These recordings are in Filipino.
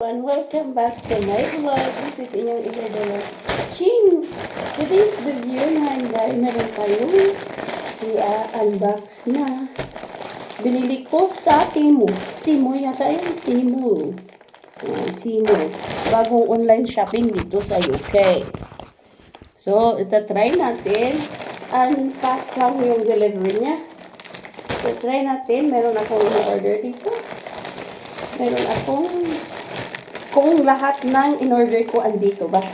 And welcome back to my vlog. This is inyong idadala Ching. Today's video na meron tayong i-unbox na binili ko sa Temu. Temu yata yun. Temu. Temu. Bagong online shopping dito sa UK. So, ita-try natin. Fast lang yung delivery niya. So, try natin. Meron akong order dito. Meron akong kung lahat ng in-order ko andito ba.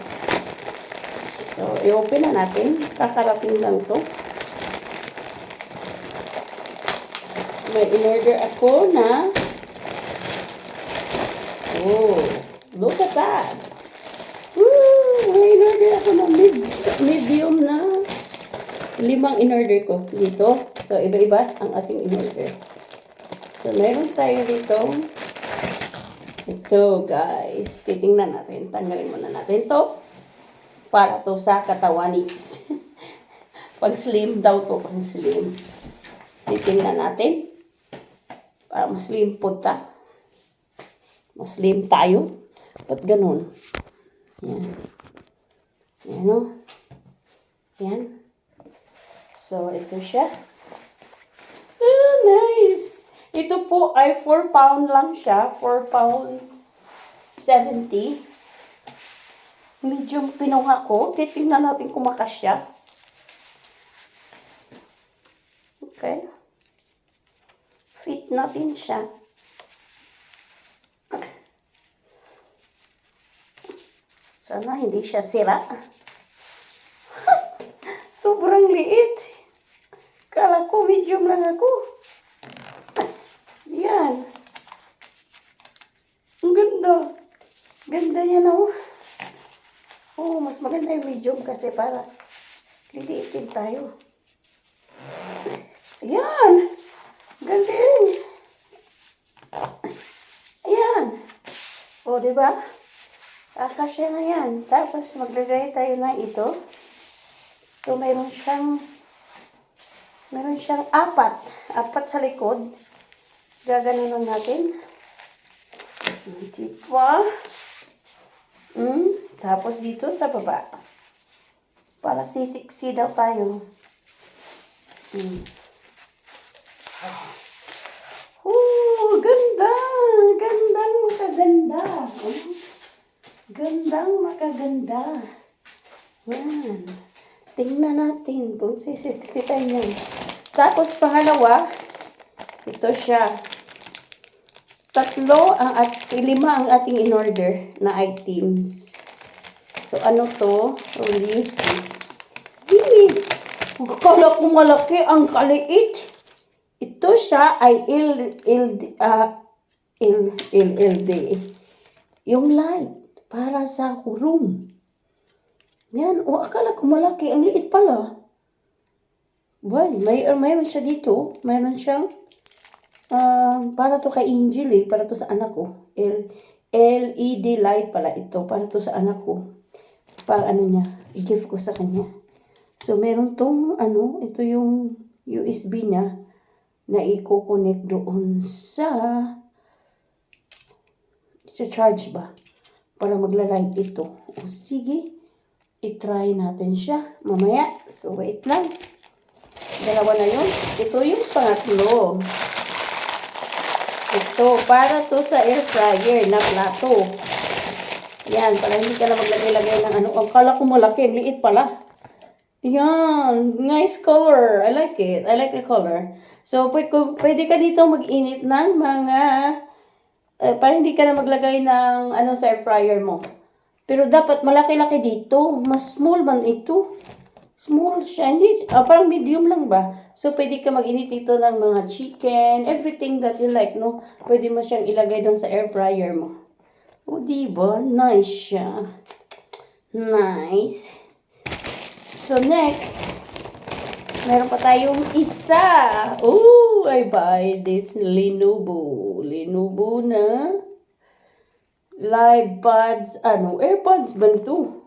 So, i-open na natin. Kakarating lang to. May in-order ako na look at that. Woo! May in-order ako na medium na 5 in-order ko dito. So, iba-iba ang ating in-order. So, meron tayo dito. Ito, guys. Titingnan natin. Tanggalin muna natin to. Para to sa katawanis. Pag slim daw to. Pag slim. Titingnan natin. Para mas slim po ta. Mas slim tayo. Ba't ganun? Yan. Yan o. Yan. So, ito siya. Oh, nice. Ito po ay 4 pound lang siya. 4 pound 70. Medium pinunga ko. Titingnan natin kung makasya. Okay. Fit natin siya. Sana hindi siya sira. Sobrang liit. Kala ko medium lang ako. Yan. Ang ganda. Ganda niya na. Oh, mas maganda yung medium kasi para liliitin tayo. Yan. Ganda yun. Ayan. O, diba? Akasya na yan. Tapos maglagay tayo na ito. So, meron siyang 4 sa likod. Gaganon lang natin. Diba? Tapos dito sa baba. Para sisiksi daw tayo. Ganda! Gandang makaganda. Gandang makaganda. Yan. Tingnan natin kung sisiksi tayo yan. Tapos pangalawa, ito siya. 5 ang ating in-order na items. So, ano to? Will you see? Kala ko malaki ang kaliit. Ito siya ay LED. Yung light para sa room. Yan. Akala ko malaki. Ang liit pala. Well, mayroon siya dito. Mayroon siyang para to kay Angel para to sa anak ko. LED light pala ito. Para to sa anak ko. Para niya, i-gift ko sa kanya. So, meron tong, ito yung USB niya na i-connect doon sa charge ba? Para magla-light ito. O, sige. I-try natin siya mamaya. So, wait lang. Dalawa na yun. Ito yung pangatlo. Ito, para to sa air fryer na plato. Yan, para hindi ka na maglagay-lagay ng Akala ko malaki, ang liit pala. Yan, nice color. I like it. I like the color. So, pwede ka dito mag-init ng mga, para hindi ka na maglagay ng sa air fryer mo. Pero dapat malaki-laki dito. Mas small man ito. Small siya. Hindi, parang medium lang ba? So, pwede ka mag-init dito ng mga chicken, everything that you like, no? Pwede mo siyang ilagay doon sa air fryer mo. O, diba? Nice siya. Nice. So, next, meron pa tayong isa. Oh, I buy this Lenovo. Lenovo na live buds. AirPods ba ito?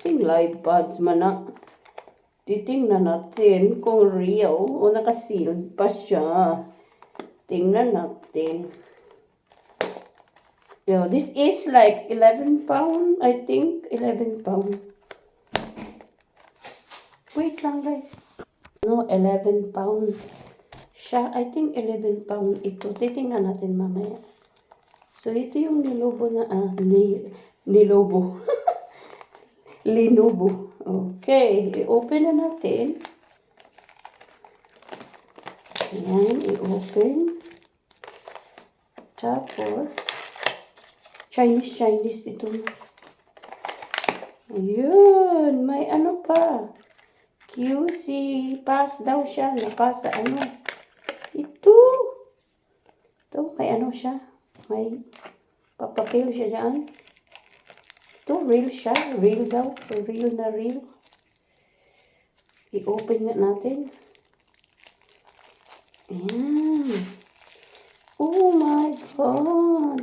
Live buds man na. Titingnan natin kung real o nakasealed pa siya. Tingnan natin. This is like 11 pound, I think. 11 pound. Wait lang, guys. No, 11 pound. Siya, I think 11 pound ito. Titingnan natin mamaya. So, ito yung nilobo na, nilobo. Lenovo. Okay, i-open na natin. Ayan, i-open. Tapos, Chinese ito. Ayun, may ano pa. QC, pass daw siya. Napas sa ano. Ito, may ano siya. May papapil siya dyan. Ito, real siya. Real daw. Real na real. I-open nga natin. Ayan. Oh my God.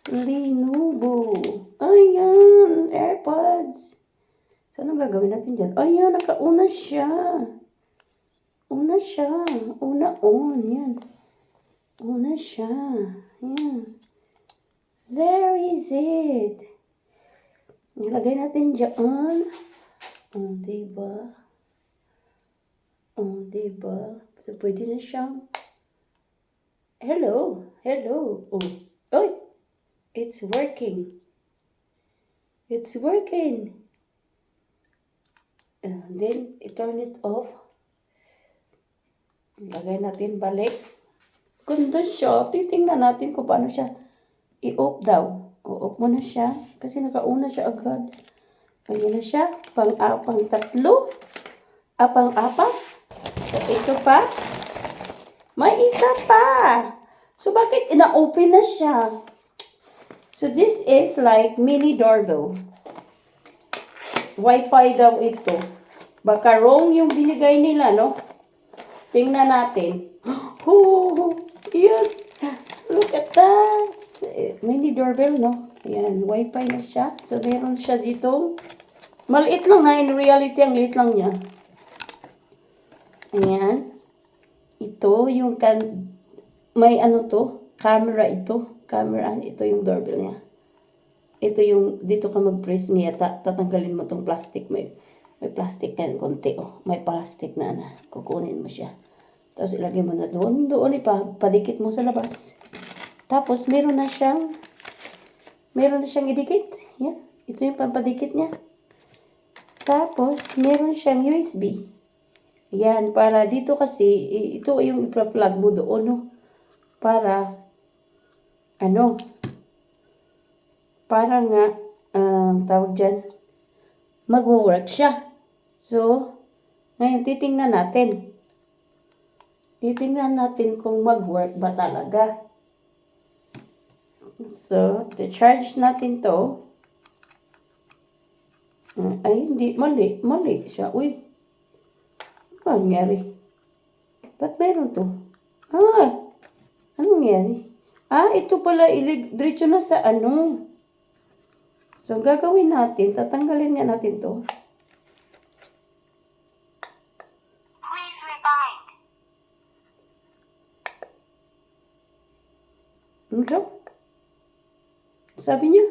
Lenovo. Ayan. AirPods. So, anong gagawin natin dyan? Ayan, nakauna siya. Una siya. Una on. Yan. Una siya. Ayan. There is it. Nilagay natin dyan. Oh, diba? Oh, diba? So, pwede na siyang hello. Oh, oy. It's working. It's working. And then, i-turn it off. Lagay natin balik. Ganda siya. Titingnan natin kung paano siya i-off daw. O-off mo na siya. Kasi nakauna siya agad. Ganyan na siya. Pang-tatlo. Pang-apat. So, ito pa. May isa pa. So, bakit ina-open na siya? So, this is like mini doorbell. Wi-Fi daw ito. Baka wrong yung binigay nila, no? Tingnan natin. Oh, yes. Look at that. Mini doorbell, no? Ayan, Wi-Fi na siya. So, meron siya dito. Maliit lang na. In reality, ang liit lang niya. Ayan. Ito, yung may ano to? Camera ito. Camera. Ito yung doorbell niya. Ito yung, dito ka mag-press niya. Tatanggalin mo tong plastic. May plastic na konti. Oh. May plastic na. Kukunin mo siya. Tapos ilagay mo na doon. Doon padikit mo sa labas. Tapos meron na siyang idikit. Yan. Ito yung pampadikit niya. Tapos meron siyang USB. Yan. Para dito kasi, ito yung ipa-plug mo doon. No? Para nga, tawag dyan, mag-work siya. So, ngayon, titingnan natin. Titingnan natin kung mag-work ba talaga. So, to-charge natin to. Ay, hindi. Mali siya. Uy. Ano nangyari? Ba't meron to? Anong nangyari? Ito pala. Diretso na sa ano. So, ang gagawin natin, tatanggalin nga natin to. Please rebind. Ano daw? Sabi niya?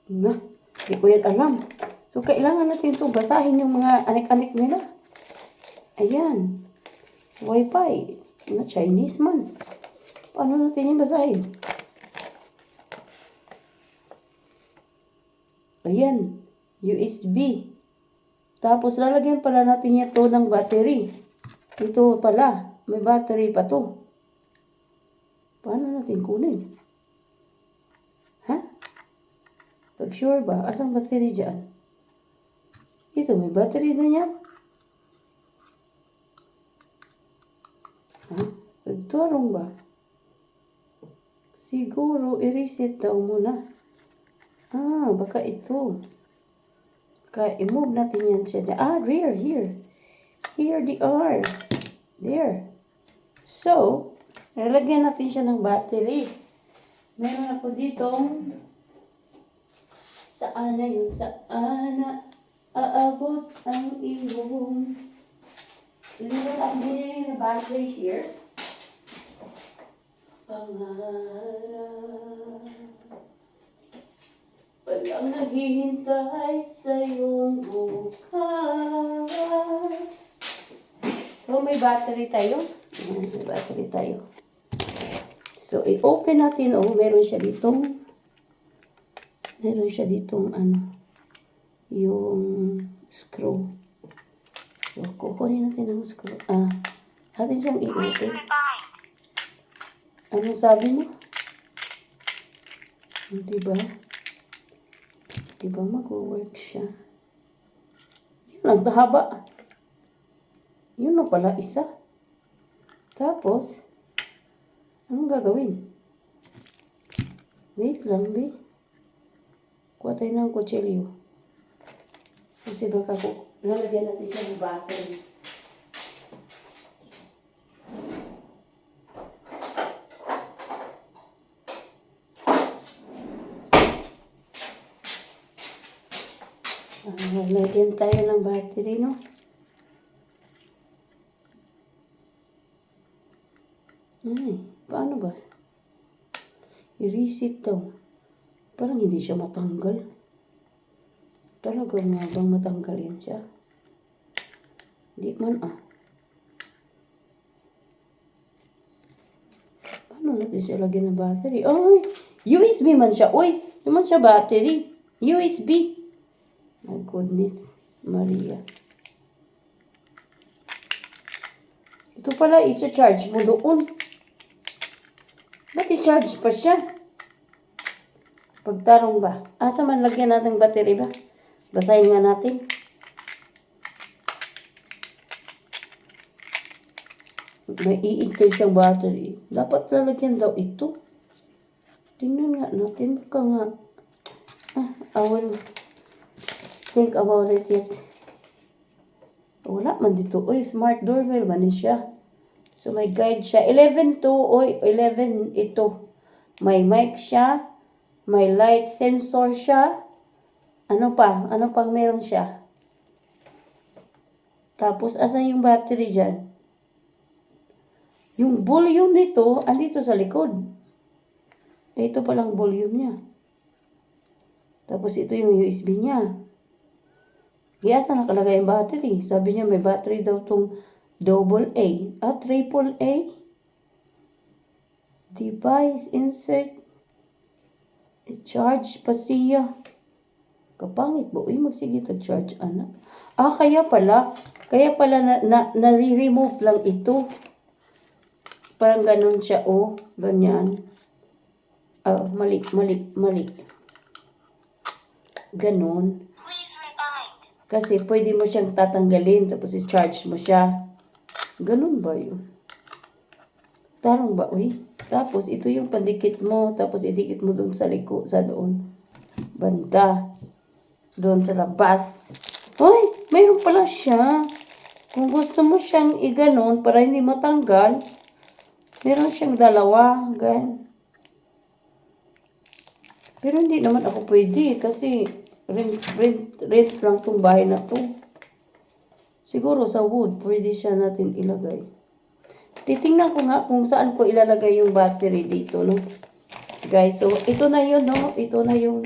Hindi ko yan alam. So, kailangan natin ito basahin yung mga anik-anik nila. Ayan. Wi-Fi. Chinese man. Paano natin yung basahin? Ayan. USB. Tapos, lalagyan pala natin ito ng battery. Ito pala. May battery pa to. Paano natin kunin? Pag sure ba? Asang battery dyan? Ito, may battery na yan. Nagturong ba? Siguro, i-reset daw muna. Baka ito. Baka i-move natin yan siya. Rear, here. Here they are. There. So, nalagyan natin siya ng battery. Meron ako ditong saan na yun? Saan na aabot ang iyong little binili na battery here. pangarap. Walang naghihintay sa iyong bukas. So, may battery tayo. Ayan, may battery tayo. So, i-open natin. Oh, meron siya ditong yung screw. So, kukunin natin ang screw. Atin siyang Please i-open. rewind. Anong sabi mo? Diba? Diba mag-work siya? Yun, ang haba. Yun na pala, isa. Tapos, anong gagawin? Wait lang, be. Kuha tayo ng kutsilyo. Kasi baka lalagyan natin siya ng battery. Lalagyan tayo ng battery, no? Ay, paano ba? I-reset daw. Parang hindi siya matanggal. Talaga nga bang matanggal yan siya? Hindi man Paano natin siya lagyan ng battery? Ay! USB man siya. Uy! Naman siya battery. USB. My goodness. Maria. Ito pala, isa-charge mo doon. Ba't i-charge pa siya? Pagtarong ba? Asa man lagyan natin battery ba? Basahin nga natin. May iigtay siyang battery. Dapat lalagyan daw ito. Tingnan nga natin. Baka nga. I will think about it yet. Wala man dito. Uy, smart doorbell man siya. So, may guide siya. 11 to. Uy, 11 ito. May mic siya. May light sensor siya. Ano pa? Ano pang meron siya? Tapos, asan yung battery dyan? Yung volume nito, andito sa likod. Ito palang volume niya. Tapos, ito yung USB niya. Saan nakalagay yung battery? Sabi niya may battery daw tong AA. Triple A? Device insert. Charge pa siya. Kapangit ba? Uy, magsige charge, anak. Kaya pala nare-remove lang ito. Parang ganun siya, ganyan. Mali. Ganun. Please rewind. Kasi pwede mo siyang tatanggalin, tapos i-charge mo siya. Ganun ba yun? Tarong ba, uy? Tapos, ito yung pandikit mo, tapos idikit mo doon sa liko, sa doon. Banda. Doon sa labas. Uy, mayroon pala siya. Kung gusto mo siyang iganon para hindi matanggal, meron siyang dalawa. Ganyan. Pero hindi naman ako pwede kasi rent lang tong bahay na to. Siguro sa wood, pwede siya natin ilagay. Titingnan ko nga kung saan ko ilalagay yung battery dito, no? Guys, so ito na yun, no? Ito na yung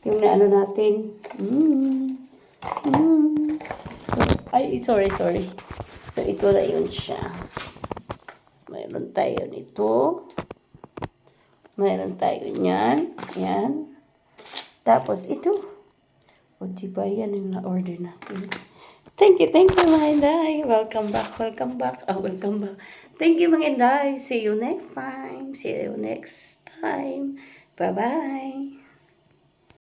naano natin. So, sorry. So, ito na yun siya. Mayroon tayo nito. Mayroon tayo niyan. Yan. Tapos ito. O diba yan yung na-order natin. Thank you mga inday. Welcome back. Welcome back. Thank you mga inday. See you next time. Bye-bye.